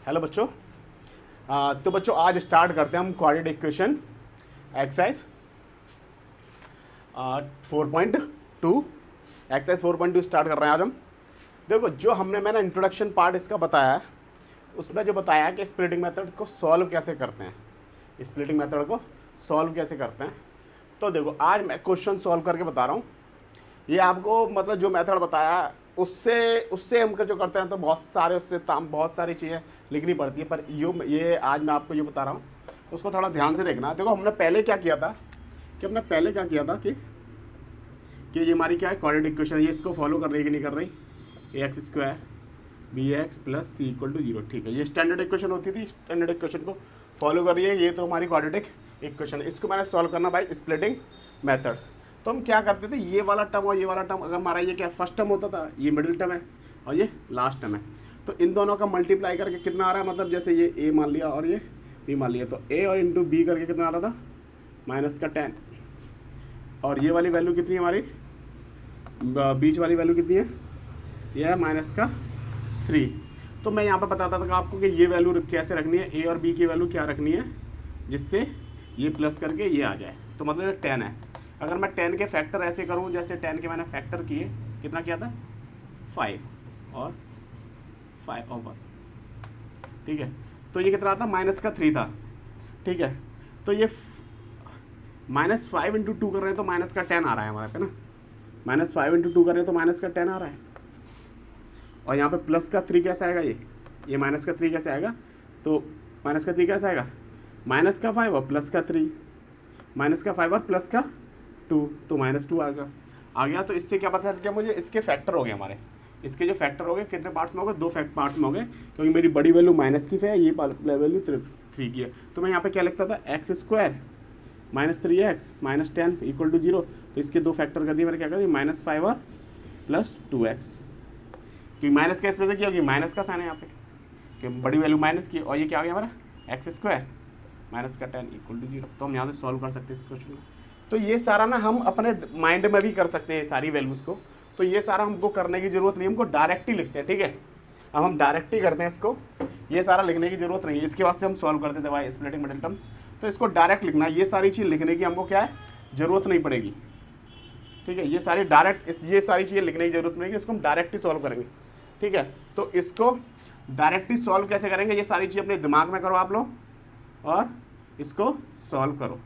Hello बच्चों। तो बच्चों आज स्टार्ट करते हैं हम quadratic equation exercise 4.2 exercise 4.2 start कर रहे हैं आज हम। देखो जो मैंने इंट्रोडक्शन पार्ट इसका बताया है, उसमें जो बताया कि स्प्लिटिंग मेथड को सॉल्व कैसे करते हैं, स्प्लिटिंग मेथड को सॉल्व कैसे करते हैं। तो देखो आज मैं क्वेश्चन सॉल्व करके बता रहा हूँ। ये आपको मतलब जो मेथड बताया उससे हम जो करते हैं तो बहुत सारी चीज़ें लिखनी पड़ती है, पर ये आज मैं आपको ये बता रहा हूँ, उसको थोड़ा ध्यान से देखना। देखो हमने पहले क्या किया था कि ये हमारी क्या है क्वाड्रेटिक इक्वेशन, ये इसको फॉलो कर रही है कि नहीं कर रही, ax² bx + c = 0। ठीक है, ये स्टैंडर्ड इक्वेशन होती थी, स्टैंडर्ड इक्वेशन को फॉलो कर रही है। ये तो हमारी क्वाड्रेटिक इक्वेशन है, इसको मैंने सॉल्व करना बाय स्प्लिटिंग मेथड। तो हम क्या करते थे, ये वाला टर्म और ये वाला टर्म, अगर हमारा ये क्या फर्स्ट टर्म होता था, ये मिडिल टर्म है और ये लास्ट टर्म है, तो इन दोनों का मल्टीप्लाई करके कितना आ रहा है, मतलब जैसे ये a मान लिया और ये b मान लिया, तो a और इंटू b करके कितना आ रहा था -10। और ये वाली वैल्यू कितनी है हमारी, बीच वाली वैल्यू कितनी है, ये है -3। तो मैं यहाँ पर बताता था आपको कि ये वैल्यू कैसे रखनी है, a और b की वैल्यू क्या रखनी है जिससे ये प्लस करके ये आ जाए, तो मतलब ये 10 है। अगर मैं 10 के फैक्टर ऐसे करूँ, जैसे 10 के मैंने फैक्टर किए, कितना किया था 5 और 1। ठीक है, तो ये कितना था -3 था। ठीक है, तो ये -5 × 2 कर रहे हैं तो -10 आ रहा है हमारे पे ना, -5 × 2 कर रहे हैं तो -10 आ रहा है। और यहाँ पे +3 कैसे आएगा, ये -3 कैसे आएगा, तो -3 कैसे आएगा, -5 और +3, -5 और +2, तो -2 आ गया। तो इससे क्या पता चल गया मुझे, इसके फैक्टर हो गए हमारे, इसके जो फैक्टर हो गए कितने पार्ट्स में हो गए, 2 पार्ट्स में हो गए, क्योंकि मेरी बड़ी वैल्यू -की है, ये वैल्यू 3 की है। तो मैं यहाँ पे क्या लिखता था, x² - 3x - 10 = 0। तो इसके 2 फैक्टर कर दिए मैंने, क्या कर दिया -5 और +2x, क्योंकि माइनस का इस वजह से क्या होगी, माइनस का साइन है यहाँ पे, कि बड़ी वैल्यू माइनस की, और ये क्या आ गया हमारा x² - 10 = 0। तो हम यहाँ से सॉल्व कर सकते हैं इस क्वेश्चन को। तो ये सारा ना हम अपने माइंड में भी कर सकते हैं सारी वैल्यूज़ को, तो ये सारा हमको करने की ज़रूरत नहीं, हमको डायरेक्ट ही लिखते हैं। ठीक है, अब हम डायरेक्ट ही करते हैं इसको, ये सारा लिखने की ज़रूरत नहीं है। इसके बाद से हम सॉल्व करते थे बाय स्प्लिटिंग मिडिल टर्म्स, तो इसको डायरेक्ट लिखना है, ये सारी चीज़ लिखने की हमको क्या है ज़रूरत नहीं पड़ेगी। ठीक है, ये सारी चीज़ें लिखने की ज़रूरत नहीं है, इसको हम डायरेक्ट ही सॉल्व करेंगे। ठीक है, तो इसको डायरेक्ट ही सॉल्व कैसे करेंगे, ये सारी चीज़ अपने दिमाग में करो आप लोग और इसको सॉल्व करो।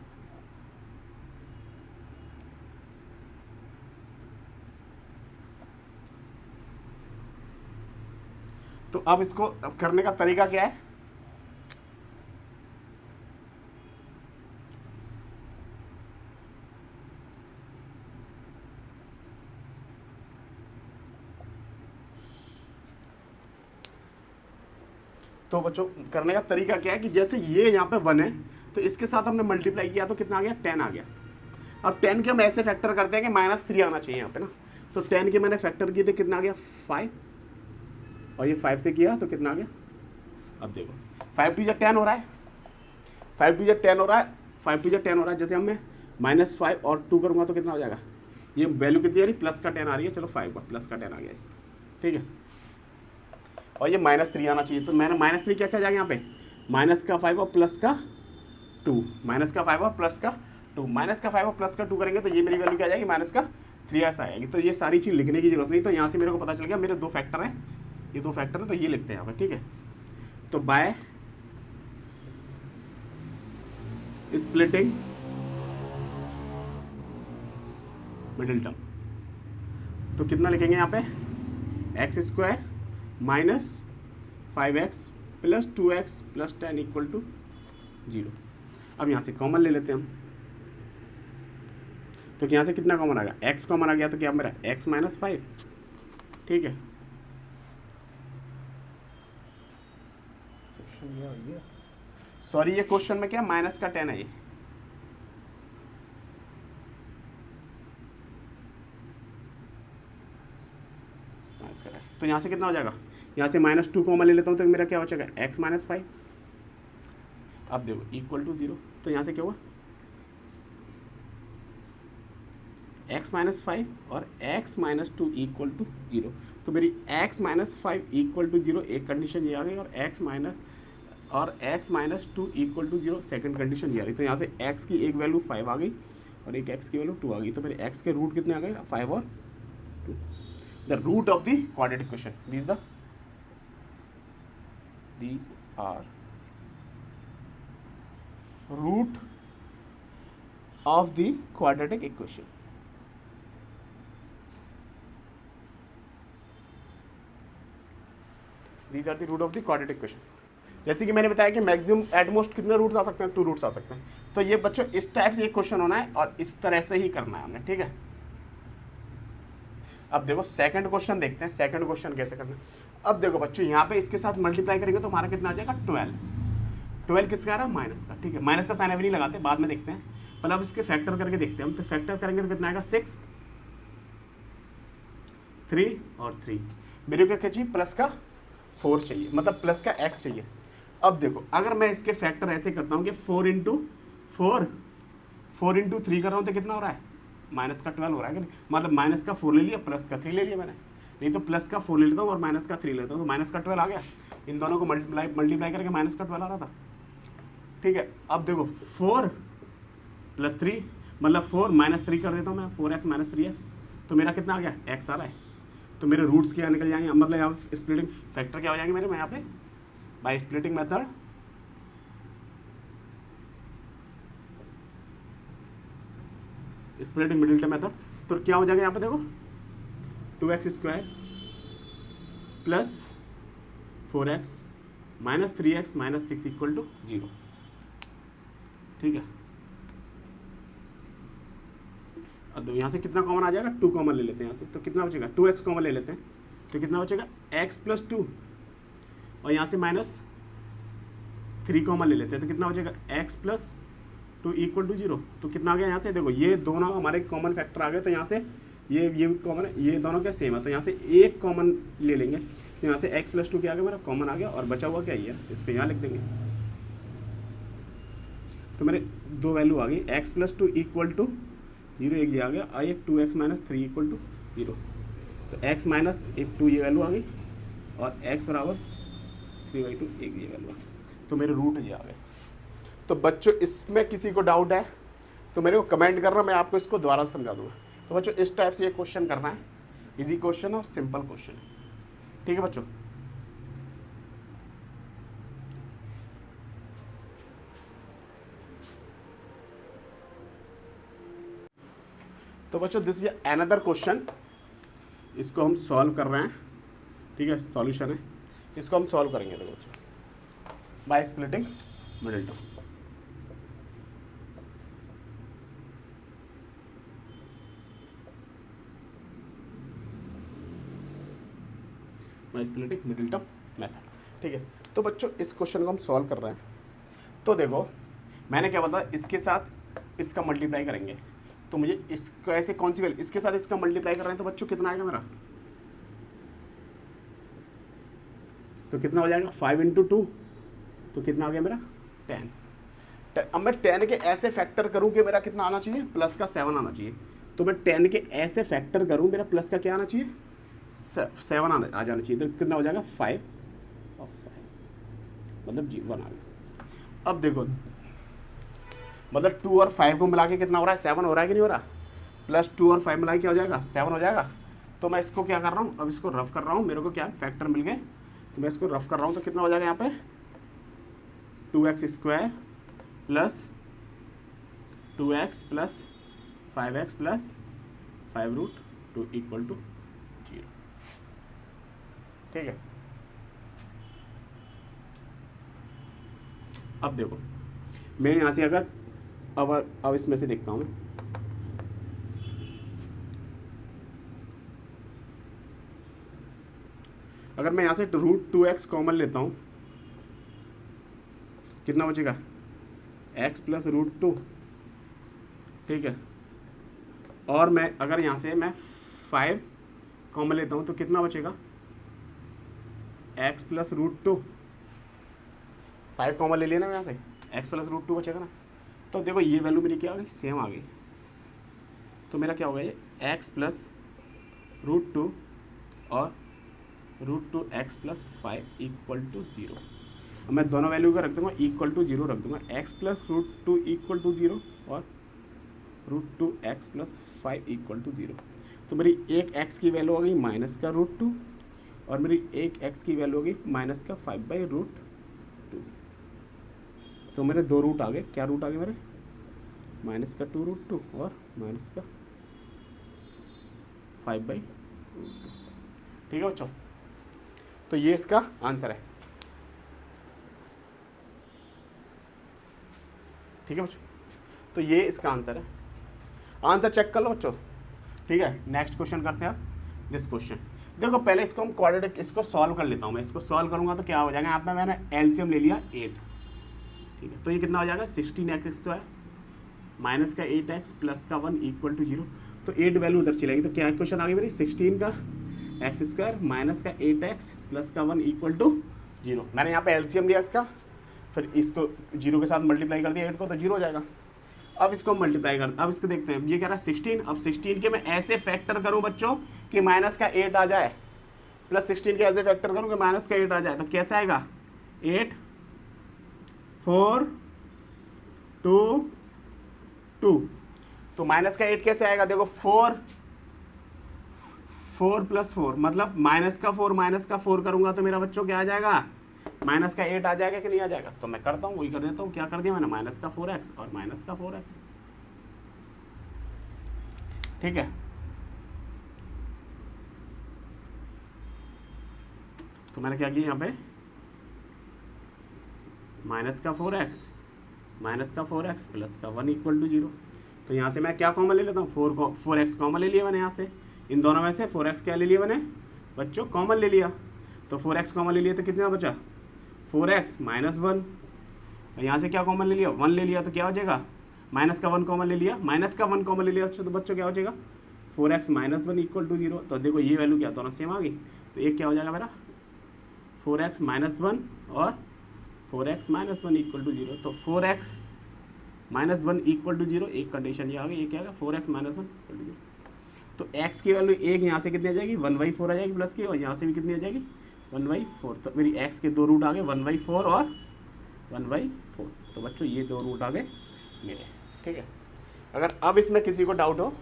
तो अब इसको करने का तरीका क्या है, तो बच्चों करने का तरीका क्या है कि जैसे ये यहाँ पे 1 है, तो इसके साथ हमने मल्टीप्लाई किया तो कितना आ गया, 10 आ गया। अब 10 के हम ऐसे फैक्टर करते हैं कि -3 आना चाहिए यहाँ पे ना, तो 10 के मैंने फैक्टर किए थे, कितना आ गया 5, और ये 5 से किया तो कितना आ गया, अब देखो 5 × 2 = 10 हो रहा है, 5 × 2 = 10 हो रहा है, 5 × 2 = 10 हो रहा है। जैसे हम मैं -5 और 2 करूँगा तो कितना हो जाएगा, ये वैल्यू कितनी आ रही, +10 आ रही है, चलो 5 का +10 आ गया। ठीक है, और ये -3 आना चाहिए, तो मैंने -3 कैसे आ जाएगा यहाँ पे, -5 और +2, -5 और +2, -5 और +2 करेंगे तो ये मेरी वैल्यू क्या आ जाएगी, -3 ऐसा आएगी। तो ये सारी चीज़ लिखने की जरूरत नहीं, तो यहाँ से मेरे को पता चल गया मेरे 2 फैक्टर हैं, ये 2 फैक्टर हैं, तो ये लिखते हैं यहाँ पे। ठीक है, तो बाय स्प्लिटिंग मिडिल टर्म, तो कितना लिखेंगे यहाँ पे, x² - 5x + 2x + 10 = 0। अब यहाँ से कॉमन ले लेते हैं हम, तो यहाँ से कितना कॉमन आ गया, x कॉमन आ गया, तो क्या मेरा x - 5। ठीक है, सॉरी ये क्वेश्चन में क्या -10 है, ये तो यहाँ से कितना हो जाएगा, यहाँ से -2 कॉमन ले लेता हूँ तो मेरा क्या हो जाएगा, x - 5। अब देखो = 0, तो यहाँ से क्या हुआ, x - 5 और x - 2 = 0। तो मेरी x माइनस 5 इक्वल टू 0 एक कंडीशन ये आ गई, और x minus 2 equal to 0 second condition ये आ रही। तो यहाँ से x की एक वैल्यू 5 आ गई और एक x की वैल्यू 2 आ गई। तो मेरे x के रूट कितने आ गए? 5 और 2। The root of the quadratic equation, these are root of the quadratic equation. These are the root of the quadratic equation. जैसे कि मैंने बताया कि मैक्सिमम एटमोस्ट कितने रूट्स आ सकते हैं? 2 रूट्स आ सकते हैं। तो ये बच्चों इस टाइप से एक क्वेश्चन होना है और इस तरह से ही करना है हमने, ठीक है। अब देखो सेकंड क्वेश्चन देखते हैं, सेकंड क्वेश्चन कैसे करना है। अब देखो बच्चों यहाँ पे इसके साथ मल्टीप्लाई करेंगे तो हमारा कितना आ जाएगा? 12 किसका आ रहा है? माइनस का, ठीक है। माइनस का साइन अभी नहीं लगाते, बाद में देखते हैं, पहले अब इसके फैक्टर करके देखते हैं हम। तो फैक्टर करेंगे तो कितना आएगा? 6, 3 और 3। मेरे को क्या चाहिए? प्लस का 4 चाहिए, मतलब प्लस का x चाहिए। अब देखो अगर मैं इसके फैक्टर ऐसे करता हूँ कि 4 इंटू 3 कर रहा हूँ तो कितना हो रहा है? माइनस का 12 हो रहा है कि नहीं? मतलब माइनस का 4 ले लिया, प्लस का 3 ले लिया मैंने, नहीं तो प्लस का 4 ले लेता हूँ और माइनस का 3 लेता हूँ, तो माइनस का 12 आ गया। इन दोनों को मल्टीप्लाई करके माइनस का 12 आ रहा था, ठीक है। अब देखो 4 प्लस 3 मतलब 4 माइनस 3 कर देता हूँ मैं, 4x माइनस 3x, तो मेरा कितना आ गया? x आ रहा है। तो मेरे रूट्स क्या निकल जाएंगे, मतलब यहाँ पे स्प्लिटिंग फैक्टर क्या हो जाएंगे मेरे? मैं यहाँ पे by splitting method splitting middle term method, तो क्या हो जाएगा यहाँ पे? देखो 2x square plus 4x minus 3x minus 6 equal to 0, ठीक है। अब यहाँ से कितना कॉमन आ जाएगा? 2 कॉमन ले लेते हैं यहाँ से, तो कितना बचेगा? 2x कॉमन ले लेते हैं, तो कितना बचेगा? x प्लस 2, और यहाँ से माइनस 3 कॉमन ले लेते हैं, तो कितना बचेगा? x plus 2 equal to 0। तो कितना आ गया यहाँ से? देखो ये दोनों हमारे कॉमन फैक्टर आ गए, तो यहाँ से ये कॉमन है, ये दोनों क्या सेम है, तो यहाँ से एक कॉमन ले लेंगे, तो यहाँ से x प्लस 2 क्या आ गया मेरा? कॉमन आ गया, और बचा हुआ क्या ही है? इसको यहाँ लिख देंगे। तो मेरे 2 वैल्यू आ गई, x प्लस 2 इक्वल टू 0 एक ये आ गया, और एक 2x माइनस 3 इक्वल टू 0। तो x माइनस 2 ये वैल्यू आ गई, और x बराबर 3/2 एक ये वैल्यू आ गई। तो मेरे रूट ये आ गए। तो बच्चों इसमें किसी को डाउट है तो मेरे को कमेंट करना, मैं आपको इसको दोबारा समझा दूंगा। तो बच्चों इस टाइप से ये क्वेश्चन करना है, इजी क्वेश्चन और सिंपल क्वेश्चन है, ठीक है बच्चों। तो बच्चों दिस इज अनदर क्वेश्चन, इसको हम सॉल्व कर रहे हैं, ठीक है। सॉल्यूशन है, इसको हम सॉल्व करेंगे। देखो बच्चों by splitting middle term, by splitting middle term method, ठीक है। तो बच्चों इस क्वेश्चन को हम सॉल्व कर रहे हैं। तो देखो मैंने क्या बताया, इसके साथ इसका मल्टीप्लाई करेंगे, तो मुझे इसको ऐसे कौन सी वैल्यू, इसके साथ इसका मल्टीप्लाई कर रहे हैं, तो बच्चों कितना आएगा मेरा? तो कितना हो जाएगा? 5 इंटू 2, तो कितना आ गया मेरा? 10। अब मैं 10 के ऐसे फैक्टर करूं कि मेरा कितना आना चाहिए? प्लस का 7 आना चाहिए। तो मैं 10 के ऐसे फैक्टर करूं, मेरा प्लस का क्या आना चाहिए? 7 आ जाना चाहिए। तो कितना हो जाएगा? 5 और 5 मतलब 1 आ गया। अब देखो मतलब 2 और 5 को मिला के कितना हो रहा है? 7 हो रहा है कि नहीं हो रहा? प्लस 2 और 5 मिला के क्या हो जाएगा? 7 हो जाएगा। तो मैं इसको क्या कर रहा हूँ, अब इसको रफ कर रहा हूँ, मेरे को क्या फैक्टर मिल गए, तो मैं इसको रफ कर रहा हूँ। तो कितना हो जाएगा यहाँ पे? 2x square plus 2x plus 5x plus 5√2 equal to 0, ठीक है। अब देखो मैं यहाँ से अगर अब इसमें से देखता हूँ, अगर मैं यहाँ से √2x कॉमन लेता हूँ, कितना बचेगा? x प्लस √2, ठीक है। और मैं अगर यहाँ से मैं 5 कॉमन लेता हूँ तो कितना बचेगा? x प्लस √2, 5 कॉमन ले लिया ना यहाँ से, x प्लस √2 बचेगा ना। तो देखो ये वैल्यू मेरी क्या आ गई? सेम आ गई। तो मेरा क्या होगा? ये x प्लस √2 और √2x+5 इक्वल टू 0। अब मैं दोनों वैल्यू का रख दूंगा इक्वल टू 0 रख दूंगा, x+√2 इक्वल टू 0 और √2x+5 इक्वल टू 0। तो मेरी एक x की वैल्यू हो गई -√2 और मेरी एक x की वैल्यू हो गई -5/√2। तो मेरे दो रूट आ गए, क्या रूट आ गए मेरे, -2√2 और -5/√2। ठीक है बच्चों, तो ये इसका आंसर है। ठीक है बच्चों, तो ये इसका आंसर है। आंसर चेक कर लो बच्चों। ठीक है, नेक्स्ट क्वेश्चन करते हैं आप। दिस क्वेश्चन देखो, पहले इसको हम क्वाड्रेटिक इसको सॉल्व कर लेता हूँ मैं। इसको सॉल्व करूँगा तो क्या हो जाएगा, यहाँ पे मैंने एलसीएम ले लिया 8। ठीक है, तो ये कितना हो जाएगा 16x² माइनस का 8x प्लस का 1 इक्वल टू 0। तो 8 वैल्यू उधर चलेगी, तो क्या क्वेश्चन आ गई मेरी 16 का x² माइनस का 8x प्लस का 1 इक्वल टू 0। मैंने यहाँ पे एलसीएम लिया इसका, फिर इसको 0 के साथ मल्टीप्लाई कर दिया 8 को, तो 0 हो जाएगा। अब इसको मल्टीप्लाई कर, अब इसको देखते हैं, ये कह रहा है 16। अब 16 के मैं ऐसे फैक्टर करूं बच्चों कि माइनस का 8 आ जाए, प्लस 16 के ऐसे फैक्टर करूं कि माइनस का 8 आ जाए। तो कैसे आएगा, 8 4 2 2। तो माइनस का 8 कैसे आएगा, देखो 4 + 4 मतलब माइनस का 4 करूंगा तो मेरा बच्चों क्या आ जाएगा, माइनस का 8 आ जाएगा कि नहीं आ जाएगा। तो मैं करता हूँ, वही कर देता हूँ। क्या कर दिया मैंने, माइनस का 4x और माइनस का 4x। ठीक है, तो मैंने क्या किया यहाँ पे, माइनस का 4x प्लस का 1 इक्वल टू 0। तो यहाँ से मैं क्या कॉमन ले लेता हूँ, 4x कॉमन ले लिया मैंने यहाँ से। इन दोनों में से 4x क्या ले लिया मैंने बच्चों, कॉमन ले लिया। तो 4x कॉमन ले लिया तो कितना बचा, 4x - 1। यहाँ से क्या कॉमन ले लिया, 1 ले लिया, तो क्या हो जाएगा, माइनस का 1 कॉमन ले लिया, तो बच्चों क्या हो जाएगा 4x - 1 इक्वल टू 0। तो देखो ये वैल्यू क्या, दोनों सेम आ गई। तो एक क्या हो जाएगा मेरा 4x - 1 और 4x - 1 इक्वल टू 0। तो 4x - 1 इक्वल टू 0, एक कंडीशन ये आ गई। ये क्या है, 4x - 1 इक्वल टू 0। तो x की वैल्यू एक यहाँ से कितनी आ जाएगी, 1/4 आ जाएगी प्लस की, और यहाँ से भी कितनी आ जाएगी 1/4। तो मेरी x के दो रूट आ गए 1/4 और 1/4। तो बच्चों ये दो रूट आ गए मेरे। ठीक है, अगर अब इसमें किसी को डाउट हो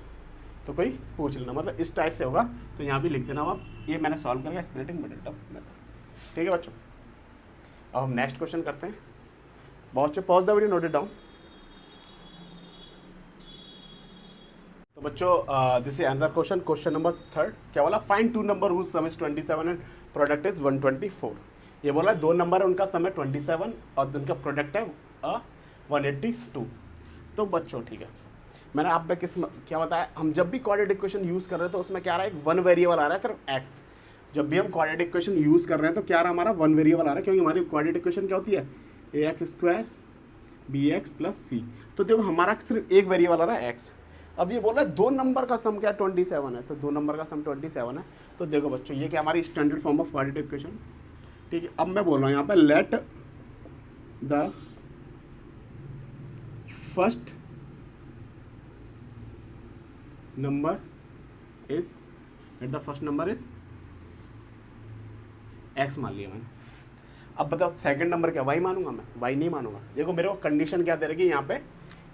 तो कोई पूछ लेना, मतलब इस टाइप से होगा तो यहाँ भी लिख देना आप। ये मैंने सॉल्व करके स्प्लिटिंग मिडिल टर्म मेथड। ठीक है बच्चों, अब हम नेक्स्ट क्वेश्चन करते हैं। बहुत अच्छे, pause the video, note it down. तो बच्चों this is another question, question number 3। क्या बोला, find 2 number whose sum is 27 and product is 124। ये बोला 2 नंबर है, उनका सम है 27 और उनका प्रोडक्ट है 182। तो बच्चों ठीक है, मैंने आप पे क्या बताया, हम जब भी क्वाड्रेटिक इक्वेशन यूज़ कर रहे हैं तो उसमें क्या आ रहा है, एक 1 वेरिएबल आ रहा है सिर्फ x। जब भी हम क्वाड्रेटिक इक्वेशन यूज़ कर रहे हैं तो क्या आ रहा है, हमारा 1 वेरिएबल आ रहा है, क्योंकि हमारी क्वाड्रेटिक इक्वेशन क्या होती है, ax² bx + c। तो देखो हमारा सिर्फ एक वेरिएबल आ रहा है x। अब ये बोल रहा है 2 नंबर का सम क्या 27 है, तो 2 नंबर का सम 27 है। तो देखो बच्चों ये क्या हमारी standard form of quadratic equation. ठीक है, अब मैं बोल रहा हूँ यहाँ पे let the first number is x मान लिया मैंने। अब बताओ सेकंड नंबर क्या, y मानूंगा मैं, y नहीं मानूंगा। देखो मेरे को कंडीशन क्या दे रही है यहाँ पे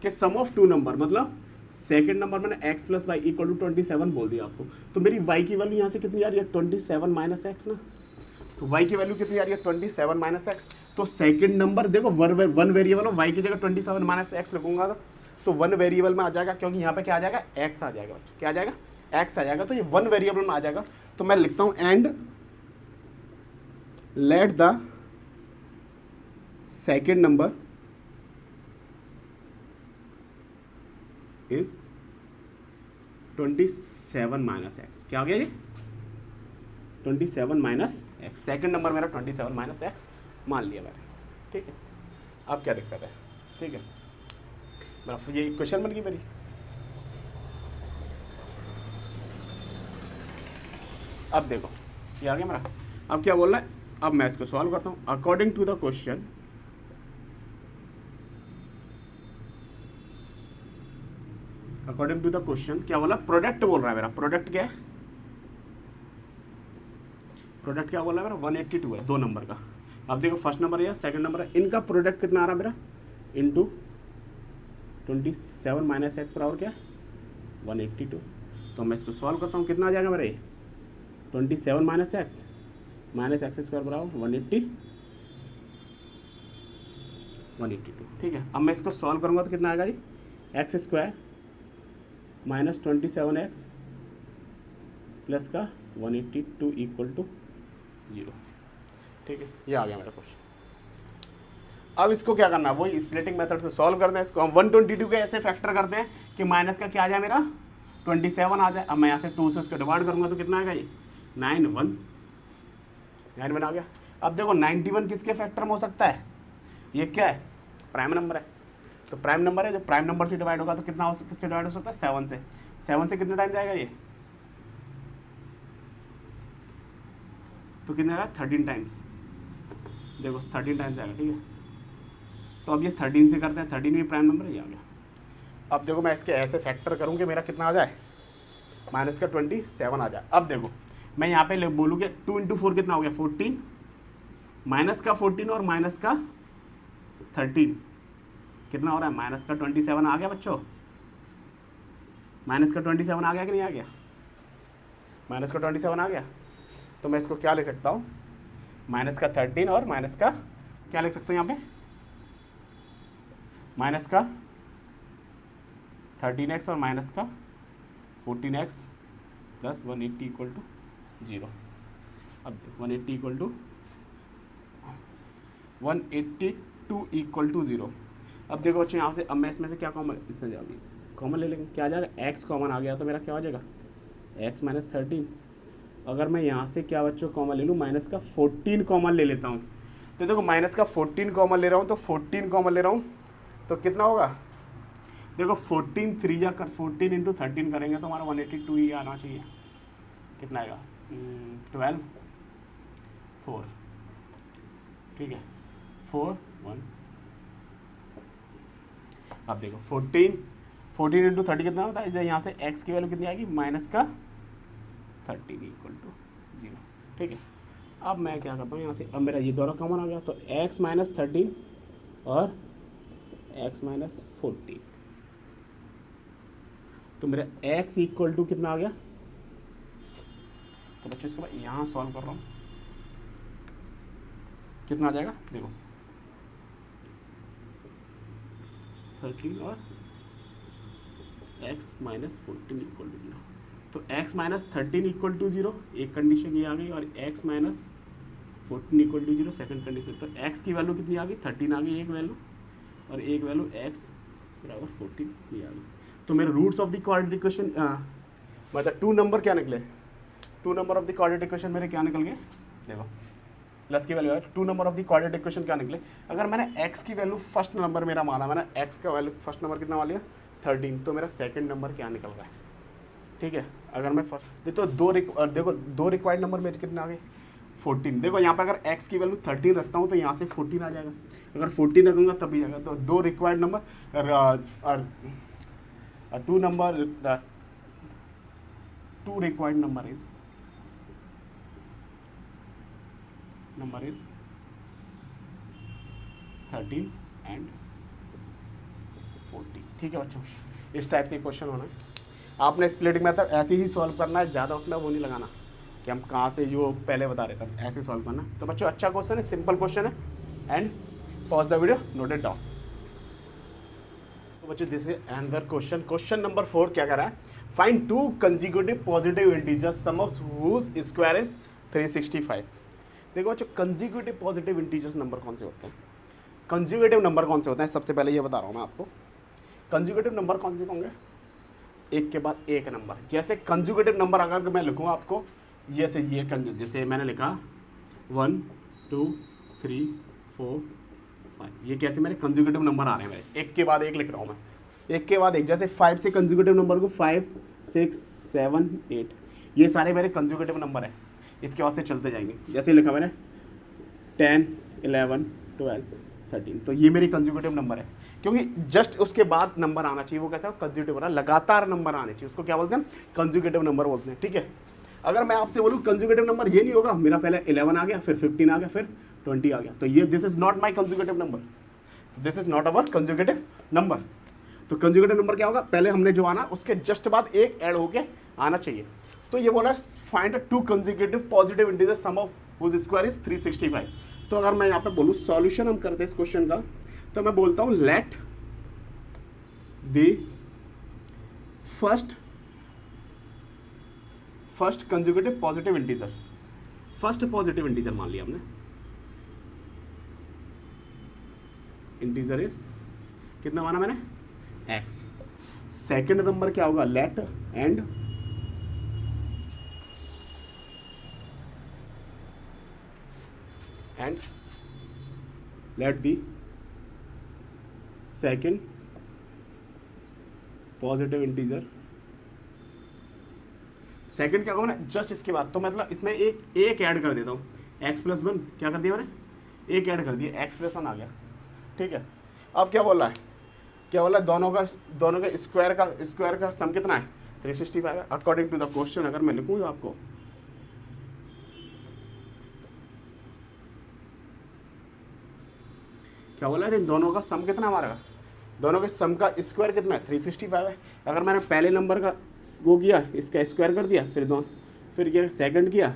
कि सम ऑफ 2 नंबर, मतलब सेकंड नंबर मैंने x + y इक्वल टू 27 बोल दिया आपको। तो मेरी y की वैल्यू यहाँ से कितनी आ रही है, 27 - x ना। तो y की वैल्यू कितनी आ रही है, 27 - x। तो सेकंड नंबर देखो 1 वेरिएबल हो, y की जगह 27 - x लिखूंगा तो 1 वेरिएबल में आ जाएगा, क्योंकि यहाँ पे क्या आ जाएगा, x आ जाएगा बच्चों। क्या आ जाएगा, x आ जाएगा। तो ये 1 वेरिएबल में आ जाएगा। तो मैं लिखता हूँ and let the second number is 27 - x। क्या हो गया ये, 27 - x। सेकंड नंबर मेरा 27 - x मान लिया मैंने। ठीक है, अब क्या दिक्कत है। ठीक है, मेरा ये क्वेश्चन बन गई मेरी। अब देखो ये आ गया मेरा। अब क्या बोल रहा है, अब मैं इसको सॉल्व करता हूँ। अकॉर्डिंग टू द क्वेश्चन, क्या बोला, प्रोडक्ट बोल रहा है मेरा। प्रोडक्ट क्या है, प्रोडक्ट क्या बोला मेरा 182 है, 2 नंबर का। अब देखो फर्स्ट नंबर या सेकंड नंबर है, इनका प्रोडक्ट कितना आ रहा है मेरा इंटू 27 माइनस एक्स बराबर क्या 182। तो मैं इसको सॉल्व करता हूँ, कितना आ जाएगा मेरा ये 27 माइनस एक्स स्क्वायर बराबर 182। ठीक है, अब मैं इसको सॉल्व करूँगा तो कितना आएगा जी X square minus 27 X plus का 182 इक्वल टू 0। ठीक है, ये आ गया मेरा क्वेश्चन। अब इसको क्या करना है, वही स्प्लिटिंग मेथड से सॉल्व करते हैं। इसको हम 122 के ऐसे फैक्टर करते हैं कि माइनस का क्या आ जाए मेरा 27 आ जाए। अब मैं यहाँ से 2 से उसको डिवाइड करूँगा तो कितना आएगा ये 91 आ गया। अब देखो 91 किसके फैक्टर में हो सकता है, ये क्या है प्राइम नंबर है, तो प्राइम नंबर है, जो प्राइम नंबर से डिवाइड होगा तो कितना हो किससे डिवाइड हो सकता है 7 से। 7 से कितने टाइम जाएगा ये, तो कितने आएगा 13 टाइम्स। देखो 13 टाइम्स आएगा। ठीक है, तो अब ये 13 से करते हैं, 13 भी प्राइम नंबर है, ये आ गया। अब देखो मैं इसके ऐसे फैक्टर करूँ कि मेरा कितना आ जाए माइनस का 27 आ जाए। अब देखो मैं यहाँ पे बोलूँ कि 2 इंटू 4 कितना हो गया 14, माइनस का 14 और माइनस का 13 कितना हो रहा है माइनस का 27 आ गया बच्चों। माइनस का 27 आ गया कि नहीं आ गया, माइनस का 27 आ गया। तो मैं इसको क्या लिख सकता हूँ माइनस का 13 और माइनस का क्या लिख सकता हूँ यहाँ पे माइनस का 13x और माइनस का 14x प्लस 180 इक्वल टू 0। अब 180 इक्वल टू 182 इक्वल टू 0। अब देखो बच्चों यहाँ से, अब मैं इसमें से क्या कॉमन, इसमें जाओगी कॉमन ले लेंगे, क्या आ जाएगा x कॉमन आ गया तो मेरा क्या हो जाएगा x माइनस 13। अगर मैं यहाँ से क्या बच्चों कॉमन ले लूँ माइनस का 14 कॉमन ले लेता हूँ, तो देखो माइनस का 14 कॉमन ले रहा हूँ, तो 14 कॉमन ले रहा हूँ तो कितना होगा, देखो 14 3 या 14 इंटू 13 करेंगे तो हमारा 182 ही आना चाहिए। कितना आएगा 12 4। ठीक है 4 1। अब देखो 14 इंटू 30 कितना होता है, यहाँ से x की वैल्यू कितनी आएगी माइनस का 13 इक्वल टू 0। ठीक है, अब मैं क्या करता हूँ यहाँ से, अब मेरा ये दोनों कॉमन आ गया तो x माइनस 13 और x माइनस 14, तो मेरा x इक्वल टू कितना आ गया। तो बच्चों इसको मैं यहाँ सॉल्व कर रहा हूँ, कितना आ जाएगा देखो 13 और x माइनस 14 इक्वल टू 0। तो x माइनस 13 इक्वल टू 0 एक कंडीशन ये आ गई, और x minus 14 equal to 0 second condition. तो x की वैल्यू कितनी आ गई 13 आ गई एक वैल्यू, और एक वैल्यू x बराबर 14 ये आ गई। तो मेरे roots of the quadratic equation मतलब 2 नंबर क्या निकले, 2 number of the quadratic equation मेरे क्या निकल गए, देखो प्लस की वैल्यू है 2 number of the quadratic equation क्या निकले। अगर मैंने x की वैल्यू फर्स्ट नंबर मेरा माना, मैंने x का वैल्यू फर्स्ट नंबर कितना मान लिया 13, तो मेरा सेकंड नंबर क्या निकल रहा है। ठीक है, अगर मैं फर्स्ट देखो दो रिक्वायर्ड नंबर मेरे कितने आ गए 14। देखो यहाँ पे अगर x की वैल्यू 13 रखता हूँ तो यहाँ से 14 आ जाएगा, अगर 14 रखूँगा तभी जाएगा। तो 2 required number two required number is 13 and 14। ठीक है बच्चों, इस टाइप से क्वेश्चन होना है। आपने स्प्लिटिंग मेथड ऐसे ही सॉल्व करना है, ज़्यादा उसमें वो नहीं लगाना कि हम कहाँ से जो पहले बता रहे थे, ऐसे सॉल्व करना। तो बच्चों अच्छा क्वेश्चन है, सिंपल क्वेश्चन है, and pause the video, note it down. तो बच्चों this is another question. Question number 4 क्या कर रहा है, find 2 consecutive positive integers sum of whose square is 365। देखो बच्चों कंसेक्यूटिव पॉजिटिव इंटीजर्स नंबर कौन से होते हैं, कंसेक्यूटिव नंबर कौन से होते हैं, सबसे पहले ये बता रहा हूँ मैं आपको। कंसेक्यूटिव नंबर कौन से होंगे, एक के बाद एक नंबर। जैसे कंसेक्यूटिव नंबर अगर मैं लिखूँ आपको, जैसे मैंने लिखा 1 2 3 4 5, ये कैसे मेरे कंसेक्यूटिव नंबर आ रहे हैं, मेरे एक के बाद एक लिख रहा हूँ मैं, एक के बाद एक। जैसे 5 से कंसेक्यूटिव नंबर को 5 6 7 8, ये सारे मेरे कंसेक्यूटिव नंबर हैं, इसके बाद से चलते जाएंगे। जैसे लिखा मैंने 10 11 12 13, तो ये मेरी कंसेक्यूटिव नंबर है, क्योंकि जस्ट उसके बाद नंबर आना चाहिए, वो कैसा कंसेक्यूटिव रहा, लगातार नंबर आने चाहिए, उसको क्या बोलते हैं कंसेक्यूटिव नंबर बोलते हैं। ठीक है, अगर मैं आपसे बोलूँ कंजुगेटिव नंबर ये नहीं होगा, मेरा पहले 11 आ गया, फिर 15 आ गया, फिर 20 आ गया, तो ये this is not my conjugative number, this is not our conjugative number. तो कंजुगेटिव नंबर क्या होगा, पहले हमने जो आना उसके जस्ट बाद एक ऐड होके आना चाहिए। तो ये बोला find two conjugative positive integer sum of whose square is 365। तो अगर मैं यहाँ पे बोलूँ सॉल्यूशन हम करते हैं इस क्वेश्चन का, तो मैं बोलता हूँ let the first conjugative positive integer, first positive integer मान लिया हमने, इंटीजर इज कितना माना मैंने x। सेकंड नंबर क्या होगा, let and let the second positive integer, second क्या होगा ना जस्ट इसके बाद, तो मतलब इसमें एक ऐड कर देता हूँ, x प्लस 1 क्या कर दिया मैंने, एक ऐड कर दिया, x प्लस 1 आ गया, ठीक है। अब क्या बोल रहा है, क्या बोला, दोनों का स्क्वायर का सम कितना है 365 है अकॉर्डिंग टू द क्वेश्चन। अगर मैं लिखूँ आपको, क्या बोला है, दोनों का सम कितना हमारा, दोनों के सम का स्क्वायर कितना है 365 है। अगर मैंने पहले नंबर का वो किया, इसका स्क्वायर कर दिया, फिर क्या सेकंड किया,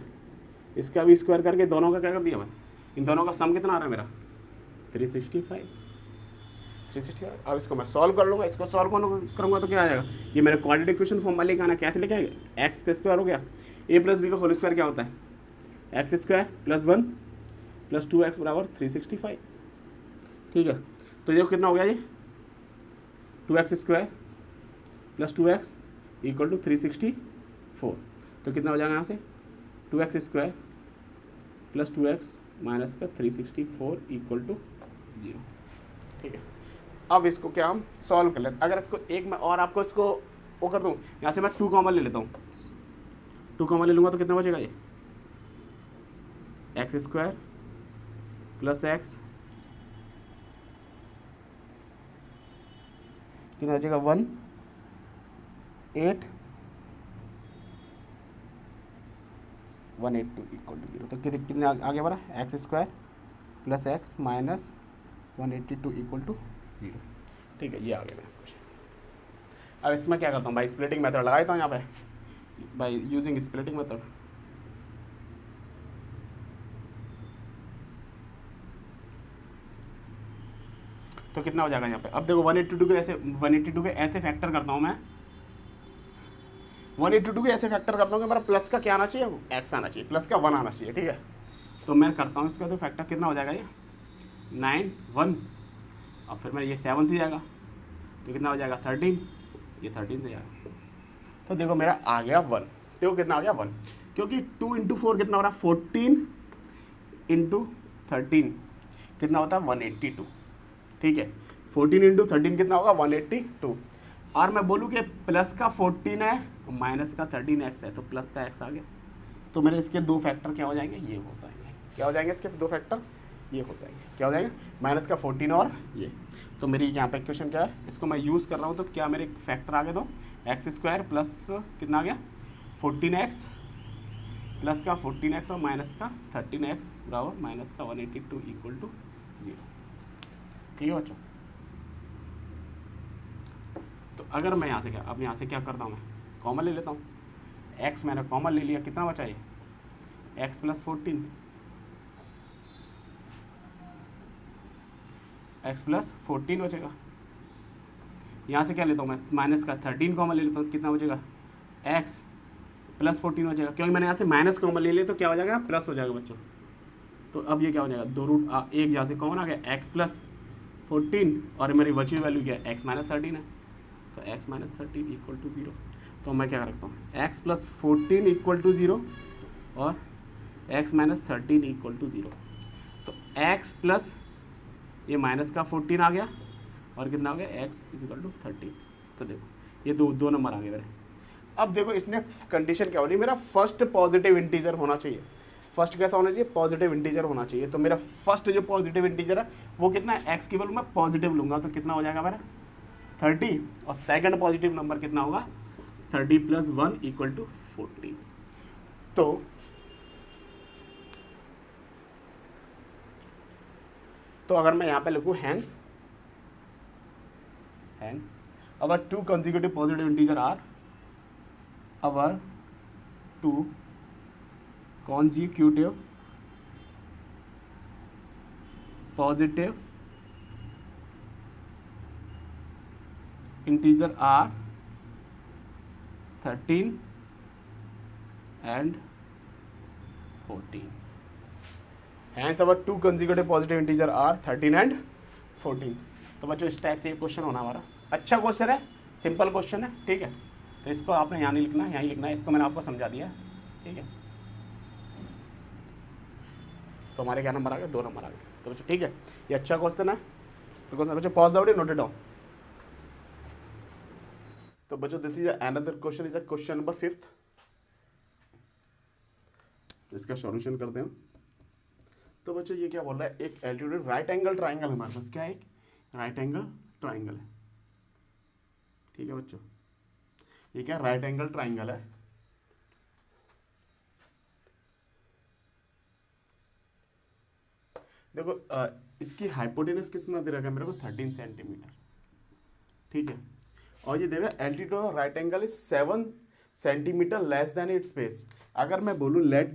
इसका भी स्क्वायर करके दोनों का क्या कर दिया मैं, इन दोनों का सम कितना आ रहा है मेरा 365। अब इसको मैं सॉल्व कर लूँगा, इसको सॉल्व करूँगा तो क्या आ जाएगा, ये मेरे क्वाड्रेटिक इक्वेशन फॉर्म में लेके आना, कैसे लेके आएगा, एक्स का स्क्वायर हो गया, ए प्लस बी का होल स्क्वायर क्या होता है, x square plus 1 plus 2x बराबर 365, ठीक है। तो देखो कितना हो गया ये 2x square plus 2x equal to 364। तो कितना हो जाएगा यहाँ से 2x square plus 2x minus का 364 इक्वल टू 0, ठीक है। अब इसको क्या हम सॉल्व कर लेते, अगर इसको एक मैं और आपको इसको वो कर दूँ, यहाँ से मैं 2 कॉमन ले लेता हूँ, 2 कॉमन ले लूँगा तो कितना बचेगा ये एक्स स्क्वायर प्लस एक्स कितना बचेगा 182 इक्वल टू 0। तो कितने आगे बढ़ा, x square plus x minus 182 equal to 0, ठीक है। ये आ गया मेरा क्वेश्चन। अब इसमें क्या करता हूँ भाई, स्प्लिटिंग मेथड लगा देता हूँ यहाँ पे बाय यूजिंग स्प्लिटिंग मेथड। तो कितना हो जाएगा यहाँ पे, अब देखो 182 के ऐसे फैक्टर करता हूँ मैं, 182 के ऐसे फैक्टर करता हूँ कि मेरा प्लस का क्या आना चाहिए, एक्स आना चाहिए, प्लस का 1 आना चाहिए, ठीक है। तो मैं करता हूँ इसका, तो फैक्टर कितना हो जाएगा ये 9 1, और फिर मेरा ये 7 से जाएगा, तो कितना हो जाएगा 13, ये 13 से जाएगा। तो देखो मेरा आ गया 1, देखो कितना आ गया 1, क्योंकि 2 × 4 कितना हो रहा है 14 × 13 कितना होता है 182, ठीक है। 14 × 13 कितना होगा 182, और मैं बोलूँ कि प्लस का 14 है माइनस का 13x है, तो प्लस का x आ गया। तो मेरे इसके 2 फैक्टर क्या हो जाएंगे, ये हो जाएंगे, क्या हो जाएंगे इसके 2 फैक्टर, ये हो जाएंगे, क्या हो जाएगा माइनस का 14 और ये। तो मेरी यहाँ पे इक्वेशन क्या है, इसको मैं यूज़ कर रहा हूँ, तो क्या मेरे फैक्टर आ गए, तो एक्स स्क्वायर प्लस कितना आ गया 14x प्लस का 14x और माइनस का 13x बराबर माइनस का 182 इक्वल टू 0, ठीक है बच्चों। तो अगर मैं यहाँ से क्या, अब यहाँ से क्या करता हूँ, मैं कॉमन ले लेता हूँ, x मैंने कॉमन ले लिया, कितना बचा ये x प्लस 14 x प्लस 14 बचेगा। यहाँ से क्या लेता हूँ मैं, माइनस का 13 कॉमन ले लेता हूँ, कितना बचेगा x प्लस 14 बचेगा, क्योंकि मैंने यहाँ से माइनस कॉमन ले लिया तो क्या हो जाएगा प्लस हो जाएगा बच्चों। तो अब ये क्या हो जाएगा 2 एक यहाँ से कॉमन आ गया x प्लस 14 और मेरी बची वैल्यू क्या है x माइनस 13 है, तो x माइनस 13 इक्वल टू 0। तो मैं क्या रखता हूँ x प्लस 14 इक्वल टू 0 और x माइनस 13 इक्वल टू 0। तो x प्लस ये माइनस का 14 आ गया और कितना हो गया x इक्वल टू 13। तो देखो ये दो नंबर आ गए मेरे। अब देखो इसने कंडीशन क्या होनी, मेरा फर्स्ट पॉजिटिव इंटीजर होना चाहिए। फर्स्ट कैसा होना चाहिए, पॉजिटिव इंटीजर होना चाहिए। तो मेरा फर्स्ट जो पॉजिटिव इंटीजर है वो कितना है, x की वैल्यू मैं पॉजिटिव लूँगा तो कितना हो जाएगा मेरा 30, और सेकंड पॉजिटिव नंबर कितना होगा 30 प्लस 1 इक्वल टू 14। तो अगर मैं यहाँ पे लिखूँ hence our two consecutive positive integer are our two consecutive positive integer are 13 and 14. Hence our two consecutive positive integer are 13 and 14. तो बच्चों इस टाइप से ये क्वेश्चन होना हमारा अच्छा क्वेश्चन है, सिंपल क्वेश्चन है, ठीक है। तो इसको आपने यहाँ नहीं लिखना, यहाँ ही लिखना है, इसको मैंने आपको समझा दिया, ठीक है। तो हमारे क्या नंबर आ गए, 2 नंबर आ गए। तो बच्चों ठीक है, ये अच्छा क्वेश्चन है। तो क्वेश्चन बच्चों pause out, note it down. तो बच्चों this is another question, is a question number 5th। इसका सॉल्यूशन करते हैं। तो बच्चों ये क्या बोल रहा है, एक एल्टीट्यूड राइट एंगल ट्राइंगल हमारे पास, क्या है, एक राइट एंगल ट्राइंगल है, ठीक है बच्चों। ये क्या राइट एंगल ट्राइंगल है। देखो इसकी हाइपोटेनस कितना दे रखा है मेरे को, 13 सेंटीमीटर, ठीक है। और ये दे रहा है altitude of right angle is 7 centimetre less than it's base. अगर मैं बोलूं let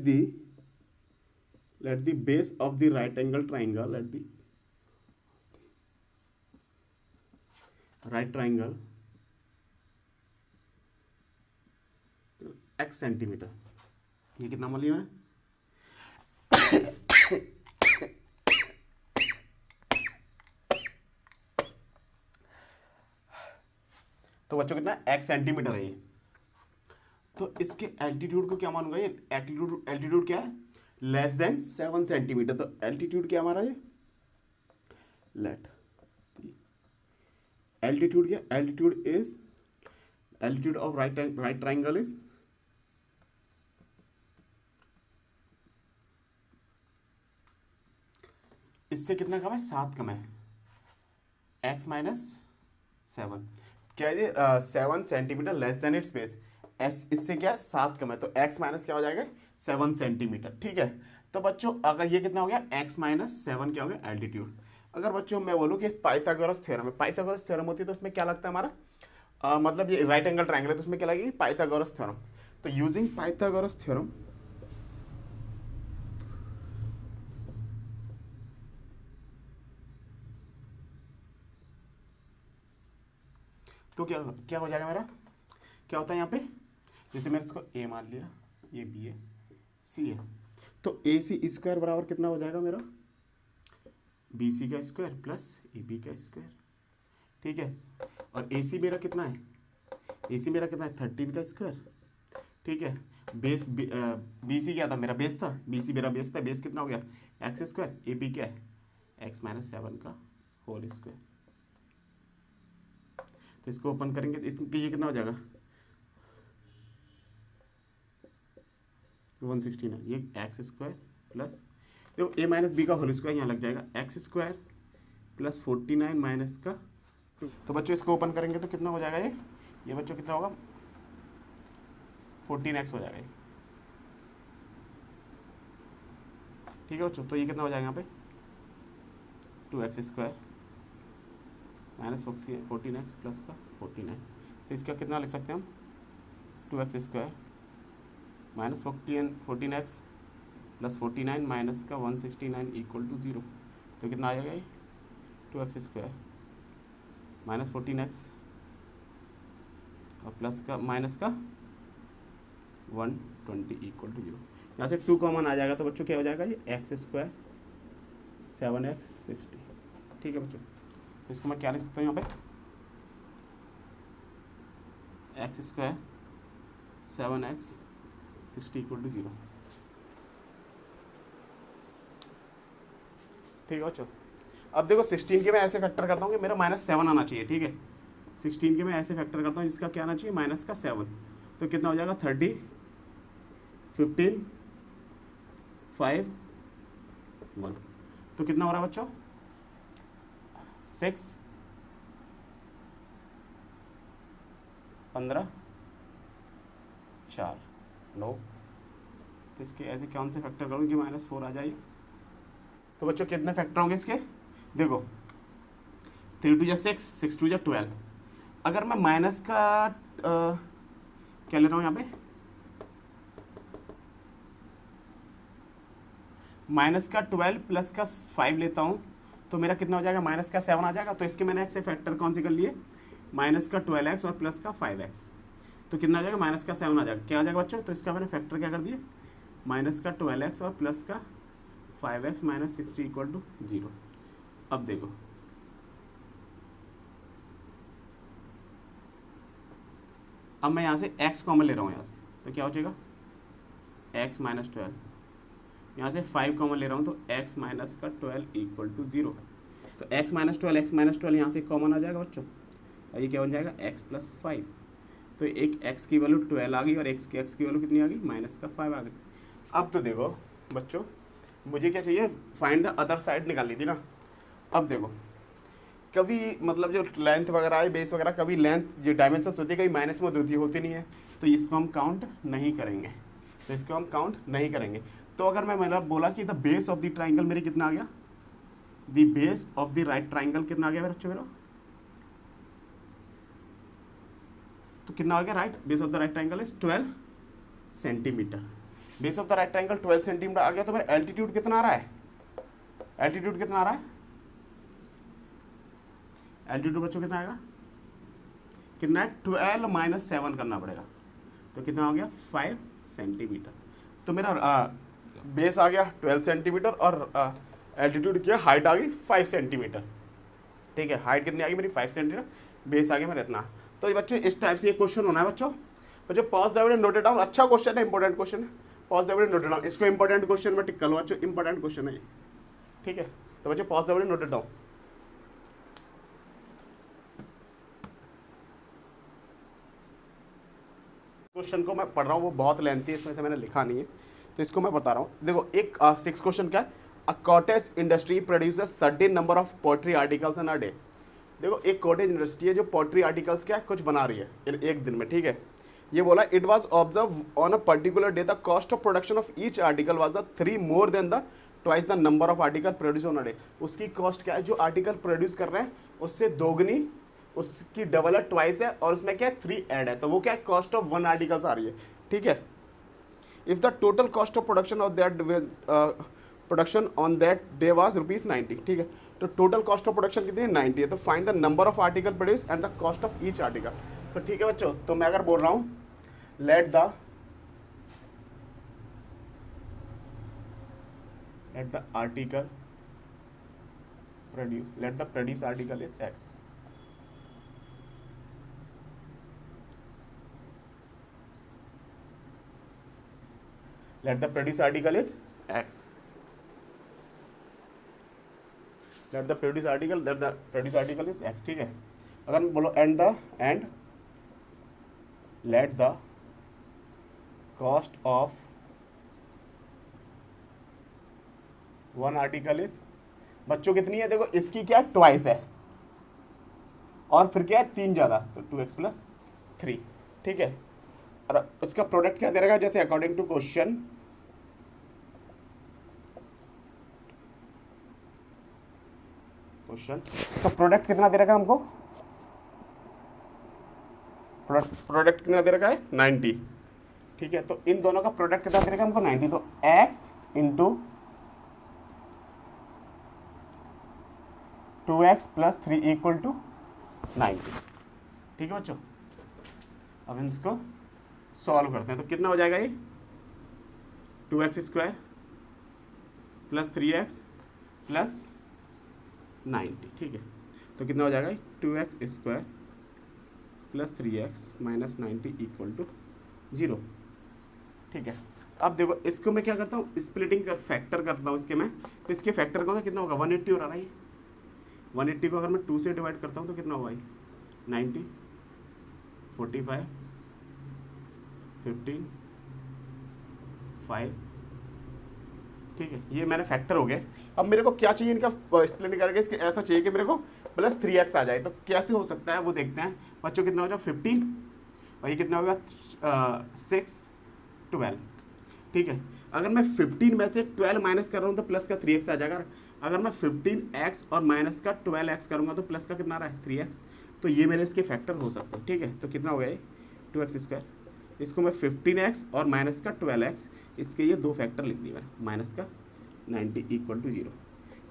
the base of the right angle triangle, let the right triangle x centimetre, ये कितना मान लिया मैंने, तो बच्चों कितना x सेंटीमीटर है ये। तो इसके एल्टीट्यूड को क्या मानूंगा, ये एल्टीट्यूड क्या है, लेस देन 7 सेंटीमीटर। तो एल्टीट्यूड क्या हमारा ये, लेट एल्टीट्यूड क्या, altitude of right triangle is इससे कितना कम है, 7 कम है, x माइनस 7 क्या है ये, 7 centimetre less than it's base. S इससे क्या है, 7 कम है, तो x माइनस क्या हो जाएगा, 7 सेंटीमीटर, ठीक है। तो बच्चों अगर ये कितना हो गया, x माइनस 7 क्या हो गया, एल्टीट्यूड। अगर बच्चों मैं बोलूँ कि पाइथागोरस थ्योरम है, पाइथागोरस थ्योरम होती है तो उसमें क्या लगता है हमारा, मतलब ये राइट एंगल ट्राइंगल है तो उसमें क्या लगेगी, पाइथागोरस थ्योरम। तो यूजिंग पाइथागोरस थ्योरम तो क्या हो जाएगा मेरा, क्या होता है यहाँ पे, जैसे मैंने इसको a मान लिया, ये b है, c है, तो AC स्क्वायर बराबर कितना हो जाएगा मेरा, BC का स्क्वायर प्लस AB का स्क्वायर, ठीक है। और AC मेरा कितना है, AC मेरा कितना है, 13 का स्क्वायर, ठीक है। बेस BC क्या था, मेरा बेस था, BC मेरा बेस था, बेस कितना हो गया, x स्क्वायर, AB क्या है, x माइनस 7 का होल स्क्वायर। तो इसको ओपन करेंगे तो ये कितना हो जाएगा, 169, ये एक्स स्क्वायर प्लस, देखो a माइनस बी का होल स्क्वायर यहाँ लग जाएगा, एक्स स्क्वायर प्लस 49 माइनस का। तो बच्चों इसको ओपन करेंगे तो कितना हो जाएगा, ये बच्चों कितना होगा, 14x हो जाएगा ये, ठीक है बच्चों। तो ये कितना हो जाएगा यहाँ पे, 2x square minus 14x plus का 49। तो इसका कितना लिख सकते हैं हम, 2x square minus 14x plus 49 minus का 169 इक्वल टू 0। तो कितना आ जाएगा ये, 2x स्क्वायर माइनस 14x और प्लस का माइनस का 120 इक्वल टू 0। यहाँ से 2 कॉमन आ जाएगा तो बच्चों क्या हो जाएगा, ये x स्क्वायर 7x 60, ठीक है बच्चों। तो इसको मैं क्या लिख सकता हूँ यहाँ पे, x square 7x 60 equal to 0, ठीक है बच्चों। अब देखो 16 के मैं ऐसे फैक्टर करता हूँ कि मेरा -7 आना चाहिए, ठीक है। 16 के मैं ऐसे फैक्टर करता हूँ जिसका क्या आना चाहिए, माइनस का 7। तो कितना हो जाएगा, 30 15 5 1। तो कितना हो रहा है बच्चों, 6 15 4 9 तो इसके ऐसे कौन से फैक्टर करूँ कि -4 आ जाए। तो बच्चों कितने फैक्टर होंगे इसके, देखो 3 2 6, 6 2 12। अगर मैं माइनस का क्या ले रहा हूँ यहाँ पे, माइनस का 12 प्लस का 5 लेता हूँ तो मेरा कितना हो जाएगा, माइनस का 7 आ जाएगा। तो इसके मैंने से फैक्टर कौन से कर लिए, माइनस का 12x और प्लस का 5x। तो कितना आ जाएगा, माइनस का 7 आ जाएगा। क्या आ जाएगा बच्चों, तो इसका मैंने फैक्टर क्या कर दिया, माइनस का 12x और प्लस का 5x माइनस 60 इक्वल टू 0। अब देखो अब मैं यहाँ से x कॉमन ले रहा हूँ यहाँ से, तो क्या हो जाएगा x माइनस 12, यहाँ से 5 कॉमन ले रहा हूँ तो x माइनस का 12 इक्वल टू 0। तो x माइनस 12 यहाँ से कॉमन आ जाएगा बच्चों, और ये क्या बन जाएगा x प्लस 5। तो एक x की वैल्यू 12 आ गई और x की वैल्यू कितनी आ गई, माइनस का 5 आ गई। अब तो देखो बच्चों मुझे क्या चाहिए, फाइंड द अदर साइड निकालनी थी ना। अब देखो कभी मतलब जो लेंथ वगैरह है, बेस वगैरह, कभी लेंथ जो डायमेंशन होती है कभी माइनस में होती नहीं है, तो इसको हम काउंट नहीं करेंगे, तो इसको हम काउंट नहीं करेंगे। तो अगर मैं मतलब बोला कि the base of the triangle मेरे कितना आ गया, the base of the right triangle कितना आ गया मेरे बच्चों, मेरा तो कितना आ गया, right base of the right triangle is 12 centimetre. Base of the right triangle 12 centimetre आ गया। तो मेरा एल्टीट्यूड कितना आ रहा है, एल्टीट्यूड कितना आ रहा है, एल्टीट्यूड बच्चों कितना आएगा, कितना है 12 माइनस 7 करना पड़ेगा, तो कितना हो गया 5 सेंटीमीटर। तो मेरा बेस आ गया 12 सेंटीमीटर और एल्टीट्यूड क्या, हाइट आ गई 5 सेंटीमीटर। ठीक है, हाइट कितनी आ गई मेरी 5 सेंटीमीटर, बेस आ गया मेरा इतना। तो ये बच्चों इस टाइप से ये क्वेश्चन होना है बच्चों। Pause the video, note it down. अच्छा क्वेश्चन है, इंपॉर्टेंट क्वेश्चन है। Pause the video, note it down. इसको इंपॉर्टेंट क्वेश्चन में टिक कर लो बच्चों, इंपॉर्टेंट क्वेश्चन है ये। ठीक है, तो बच्चों pause the video, note it down. Question को मैं पढ़ रहा हूँ, वो बहुत लेंथी है, इसमें से मैंने लिखा नहीं है, तो इसको मैं बता रहा हूँ। देखो एक 6 क्वेश्चन क्या है, a cottage industry produces certain number of poetry articles in a day. देखो एक कॉटेज इंडस्ट्री है जो पोएट्री आर्टिकल्स क्या कुछ बना रही है एक दिन में। ठीक है, ये बोला it was observe on a particular day the cost of production of each article was the 3 more than the twice the number of article produce on a day. उसकी कॉस्ट क्या है, जो आर्टिकल प्रोड्यूस कर रहे हैं उससे दोगुनी, उसकी डबल है, ट्वाइस है, और उसमें क्या है 3 ऐड है, तो वो क्या है कॉस्ट ऑफ 1 आर्टिकल्स आ रही है। ठीक है, if the total cost of production of that production on that day was ₹90। ठीक है, तो टोटल कॉस्ट ऑफ प्रोडक्शन कितनी है, 90 है। तो find the number of article produce and the cost of each article. तो ठीक है बच्चों, तो मैं अगर बोल रहा हूँ let the article produce, let the produce article is X। Let the produce article is X. Let the produce article is X। ठीक है, अगर मैं बोलो and let the cost of one article is, बच्चों कितनी है, देखो इसकी क्या ट्वाइस है और फिर क्या है 3 ज़्यादा, तो 2x प्लस 3। ठीक है, और उसका प्रोडक्ट क्या दे रहा है, जैसे अकॉर्डिंग टू क्वेश्चन तो प्रोडक्ट कितना दे रखा है हमको, प्रोडक्ट कितना दे रखा है 90। ठीक है, तो इन दोनों का प्रोडक्ट कितना दे रखा है हमको 90, तो x into 2x plus 3 equal to 90। ठीक है बच्चों, अब हम इसको सॉल्व करते हैं। तो कितना हो जाएगा ये 2x square plus 3x plus 90। ठीक है, तो कितना हो जाएगा 2x square plus 3x minus 90 equal to 0। ठीक है, अब देखो इसको मैं क्या करता हूँ, स्प्लिटिंग कर फैक्टर करता हूँ इसके मैं, तो इसके फैक्टर का कितना होगा 180 हो रहा है। 180 को अगर मैं 2 से डिवाइड करता हूँ तो कितना होगा 90, 45, 15, 5। ठीक है, ये मैंने फैक्टर हो गए। अब मेरे को क्या चाहिए, इनका स्प्लिट करके इसके ऐसा चाहिए कि मेरे को प्लस 3x आ जाए। तो कैसे हो सकता है वो देखते हैं बच्चों। कितना हो जाए 15 और ये कितना होगा 6, 12। ठीक है। अगर मैं 15 में से 12 माइनस कर रहा हूँ तो प्लस का 3x आ जाएगा। अगर मैं 15x और माइनस का 12x करूँगा तो प्लस का कितना आ रहा है 3x। तो ये मेरे इसके फैक्टर हो सकते हैं, ठीक है। तो कितना हो गया ये 2x²। इसको मैं 15x और माइनस का 12x, इसके ये दो फैक्टर लिख दिए मैंने, माइनस का 90 = 0।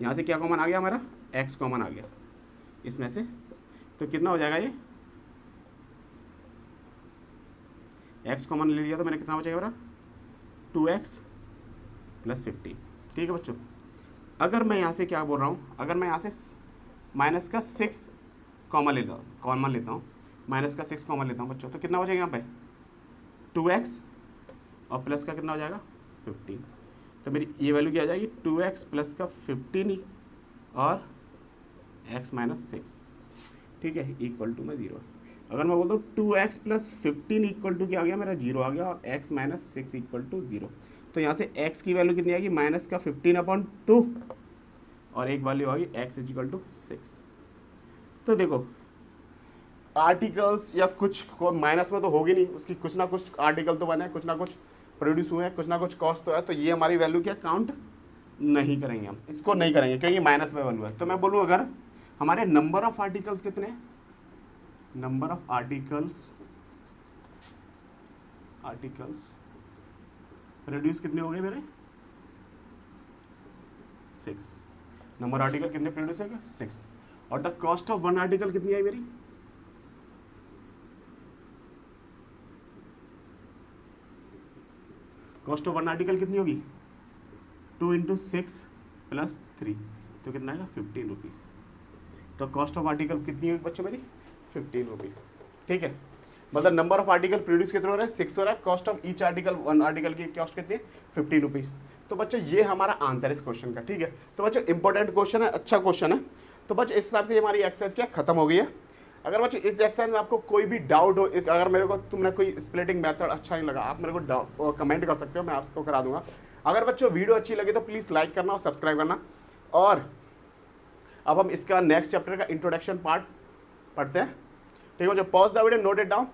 यहाँ से क्या कॉमन आ गया हमारा, x कॉमन आ गया इसमें से। तो कितना हो जाएगा ये, x कॉमन ले लिया तो मैंने, कितना बचेगा मेरा 2x + 15, ठीक है बच्चों। अगर मैं यहाँ से क्या बोल रहा हूँ, अगर मैं यहाँ से माइनस का 6 कॉमन लेता हूँ, माइनस का 6 कॉमन लेता हूँ बच्चों, तो कितना बचेगा यहाँ पे 2x और प्लस का कितना हो जाएगा 15। तो मेरी ये वैल्यू क्या आ जाएगी 2x प्लस का 15 और x - 6, ठीक है, इक्वल टू में 0। अगर मैं बोलता हूँ 2x + 15 इक्वल टू क्या आ गया मेरा 0 आ गया, और x - 6 इक्वल टू 0। तो यहाँ से x की वैल्यू कितनी आएगी माइनस का 15/2 और एक वैल्यू आ गई x = 6। तो देखो आर्टिकल्स या कुछ माइनस में तो होगी नहीं, उसकी कुछ ना कुछ आर्टिकल तो बने, कुछ ना कुछ प्रोड्यूस हुए हैं, कुछ ना कुछ कॉस्ट तो है। तो ये हमारी वैल्यू क्या काउंट नहीं करेंगे, हम इसको नहीं करेंगे क्योंकि माइनस में वैल्यू है। तो मैं बोलूँ अगर हमारे नंबर ऑफ आर्टिकल्स कितने, नंबर ऑफ आर्टिकल्स प्रोड्यूस कितने हो गए मेरे 6। नंबर आर्टिकल कितने प्रोड्यूस हो गए 6। और द कॉस्ट ऑफ 1 आर्टिकल कितनी आई मेरी, कॉस्ट ऑफ 1 आर्टिकल कितनी होगी 2 × 6 + 3, तो कितना आएगा 15 रुपीज़। तो कॉस्ट ऑफ आर्टिकल कितनी होगी बच्चों मेरी 15 रुपीज़, ठीक है। मतलब नंबर ऑफ आर्टिकल प्रोड्यूस कितना हो रहा है 6 हो रहा है, cost of each article 1 article की कॉस्ट कितनी है 15 रुपीज़। तो बच्चों ये हमारा आंसर है इस क्वेश्चन का, ठीक है। तो बच्चों इंपॉर्टेंट क्वेश्चन है, अच्छा क्वेश्चन है। तो बच्चों इस हिसाब से हमारी एक्सरसाइज क्या खत्म हो गई है। अगर बच्चों इस एक्सरसाइज में आपको कोई भी डाउट हो, अगर मेरे को तुमने कोई स्प्लिटिंग मेथड अच्छा नहीं लगा, आप मेरे को कमेंट कर सकते हो, मैं आपको करा दूंगा। अगर बच्चों वीडियो अच्छी लगी तो प्लीज़ लाइक करना और सब्सक्राइब करना। और अब हम इसका नेक्स्ट चैप्टर का इंट्रोडक्शन पार्ट पढ़ते हैं, ठीक है। जो pause the video, note it down.